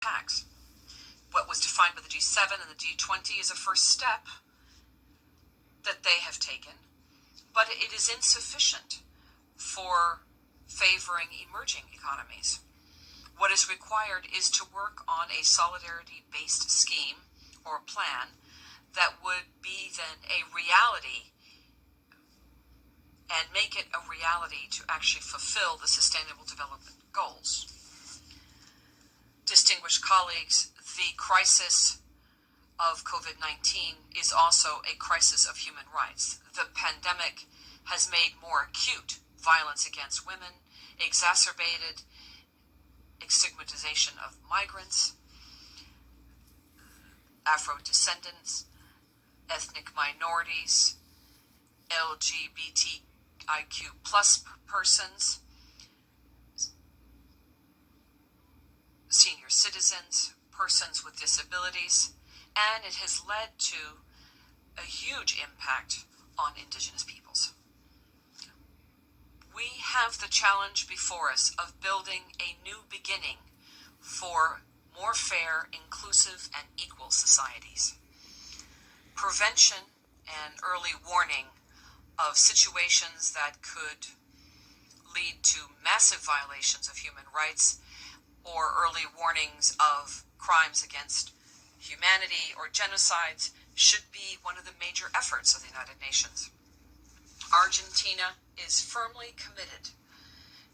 attacks. What was defined by the G7 and the G20 is a first step that they have taken, but it is insufficient for favoring emerging economies. What is required is to work on a solidarity-based scheme or plan that would be then a reality and make it a reality to actually fulfill the Sustainable Development Goals. Distinguished colleagues, the crisis of COVID-19 is also a crisis of human rights. The pandemic has made more acute violence against women, exacerbated stigmatization of migrants, Afro-descendants, ethnic minorities, LGBTIQ plus persons, senior citizens, persons with disabilities, and it has led to a huge impact on Indigenous peoples. We have the challenge before us of building a new beginning for more fair, inclusive, and equal societies. Prevention and early warning of situations that could lead to massive violations of human rights or early warnings of crimes against humanity or genocides should be one of the major efforts of the United Nations. Argentina is firmly committed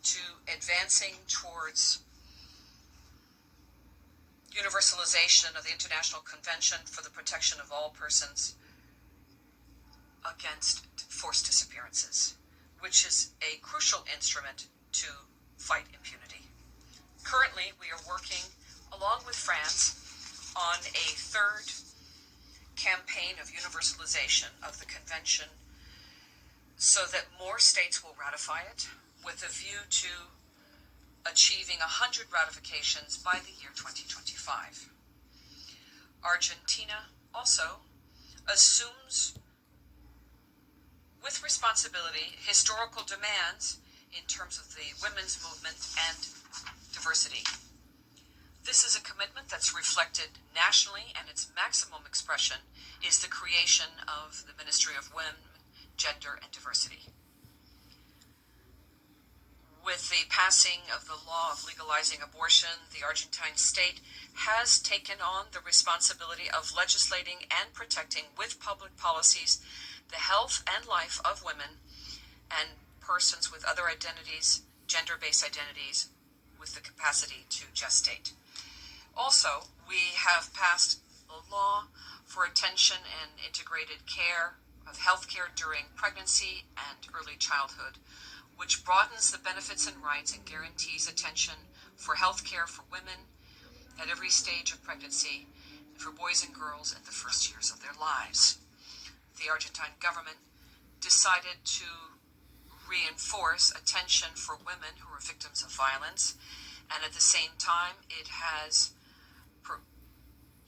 to advancing towards universalization of the International Convention for the Protection of All Persons Against Forced Disappearances, which is a crucial instrument to fight impunity. Currently, we are working, along with France, on a third campaign of universalization of the convention so that more states will ratify it, with a view to achieving 100 ratifications by the year 2025. Argentina also assumes with responsibility historical demands in terms of the women's movement and diversity. This is a commitment that's reflected nationally, and its maximum expression is the creation of the Ministry of Women, Gender, and Diversity. With the passing of the law of legalizing abortion, the Argentine state has taken on the responsibility of legislating and protecting with public policies the health and life of women and persons with other identities, gender-based identities, with the capacity to gestate. Also, we have passed a law for attention and integrated care of health care during pregnancy and early childhood, which broadens the benefits and rights and guarantees attention for health care for women at every stage of pregnancy, and for boys and girls in the first years of their lives. The Argentine government decided to reinforce attention for women who are victims of violence, and at the same time, it has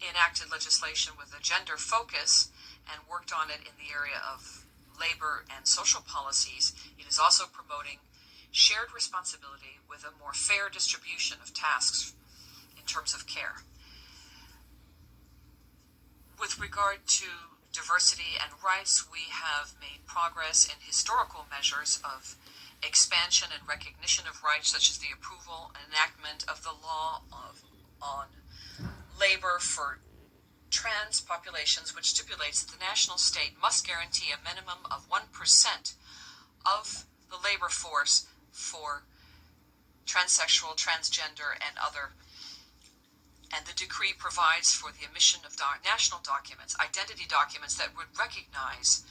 enacted legislation with a gender focus and worked on it in the area of labor and social policies. It is also promoting shared responsibility with a more fair distribution of tasks in terms of care. With regard to diversity and rights, we have made progress in historical measures of expansion and recognition of rights, such as the approval and enactment of the law on labor for trans populations, which stipulates that the national state must guarantee a minimum of 1% of the labor force for transsexual, transgender, and other. And the decree provides for the emission of national documents, identity documents that would recognize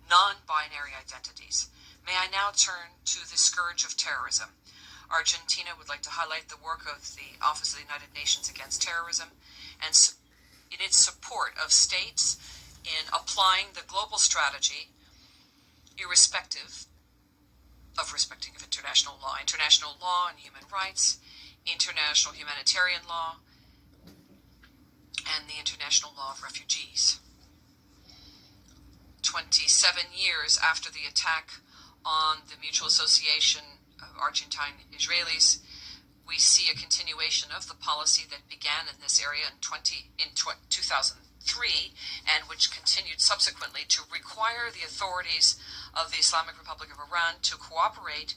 non-binary identities. May I now turn to the scourge of terrorism. Argentina would like to highlight the work of the Office of the United Nations Against Terrorism and in its support of states in applying the global strategy, irrespective of respecting of international law and human rights, international humanitarian law, and the international law of refugees. 27 years after the attack on the Mutual Association of Argentine Israelis, we see a continuation of the policy that began in this area in 2003 and which continued subsequently to require the authorities of the Islamic Republic of Iran to cooperate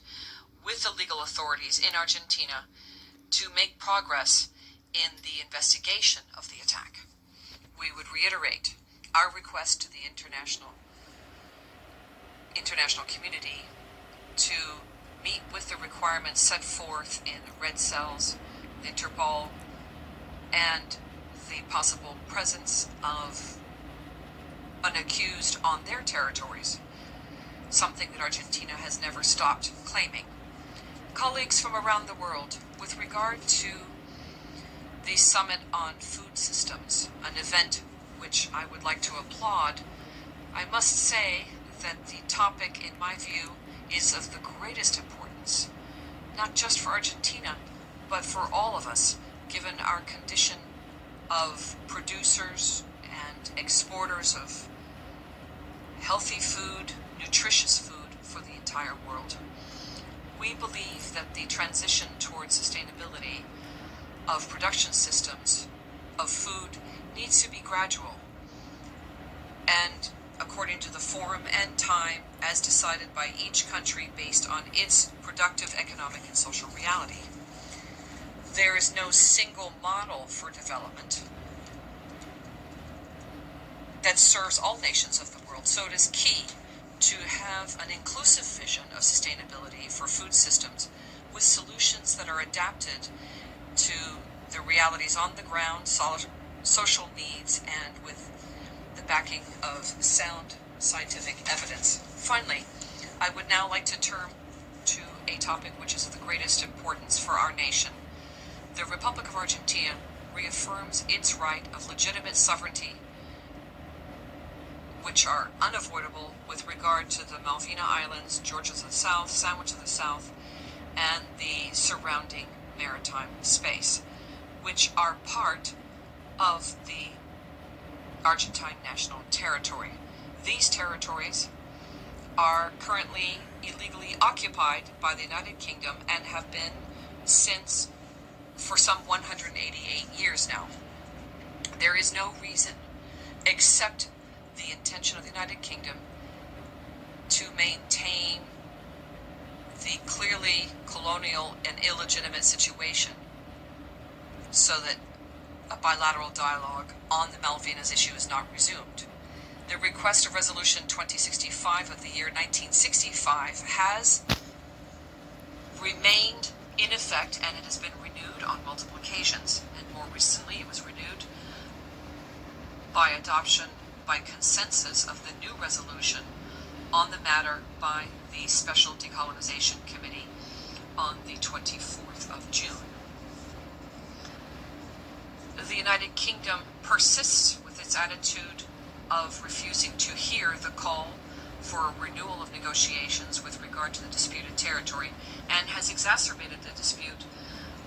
with the legal authorities in Argentina to make progress in the investigation of the attack. We would reiterate our request to the international community to meet with the requirements set forth in the Red Cells, Interpol, and the possible presence of an accused on their territories, something that Argentina has never stopped claiming. Colleagues from around the world, with regard to the Summit on Food Systems, an event which I would like to applaud, I must say that the topic, in my view, is of the greatest importance, not just for Argentina, but for all of us, given our condition of producers and exporters of healthy food, nutritious food for the entire world. We believe that the transition towards sustainability of production systems of food needs to be gradual, and according to the form and time as decided by each country based on its productive economic and social reality. There is no single model for development that serves all nations of the world, so it is key to have an inclusive vision of sustainability for food systems with solutions that are adapted to the realities on the ground, social needs, and with the backing of sound scientific evidence. Finally, I would now like to turn to a topic which is of the greatest importance for our nation. The Republic of Argentina reaffirms its right of legitimate sovereignty, which are unavoidable with regard to the Malvina Islands, Georgia to the south, Sandwich to the south, and the surrounding maritime space, which are part of the Argentine national territory. These territories are currently illegally occupied by the United Kingdom and have been since for some 188 years now. There is no reason except the intention of the United Kingdom to maintain the clearly colonial and illegitimate situation so that a bilateral dialogue on the Malvinas issue is not resumed. The request of Resolution 2065 of the year 1965 has remained in effect, and it has been renewed on multiple occasions. And more recently, it was renewed by adoption by consensus of the new resolution on the matter by the Special Decolonization Committee on the 24th of June. The United Kingdom persists with its attitude of refusing to hear the call for a renewal of negotiations with regard to the disputed territory, and has exacerbated the dispute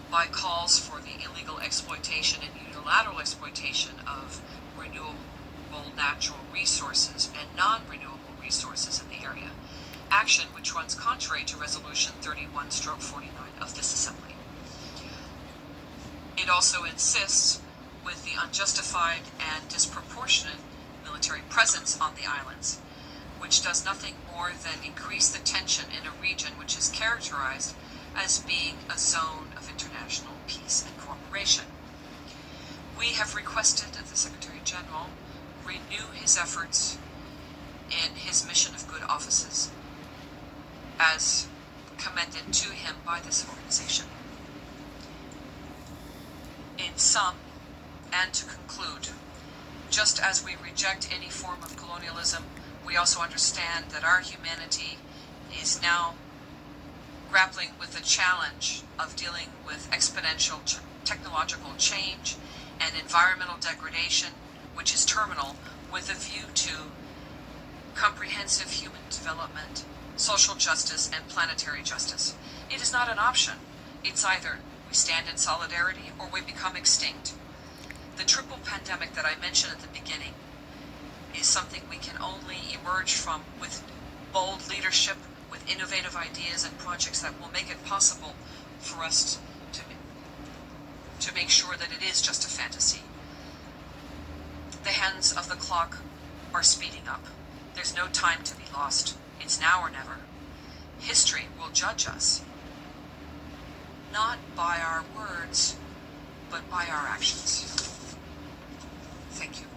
by calls for the illegal exploitation and unilateral exploitation of renewable natural resources and non-renewable resources in the area, action which runs contrary to Resolution 31/49 of this Assembly. It also insists with the unjustified and disproportionate military presence on the islands, which does nothing more than increase the tension in a region which is characterized as being a zone of international peace and cooperation. We have requested that the Secretary General renew his efforts in his mission of good offices as commended to him by this organization. In sum, and to conclude, just as we reject any form of colonialism, we also understand that our humanity is now grappling with the challenge of dealing with exponential technological change and environmental degradation, which is terminal, with a view to comprehensive human development, social justice, and planetary justice. It is not an option. It's either we stand in solidarity or we become extinct. The triple pandemic that I mentioned at the beginning is something we can only emerge from with bold leadership, with innovative ideas and projects that will make it possible for us to to make sure that it is just a fantasy. The hands of the clock are speeding up. There's no time to be lost. It's now or never. History will judge us, not by our words, but by our actions. Thank you.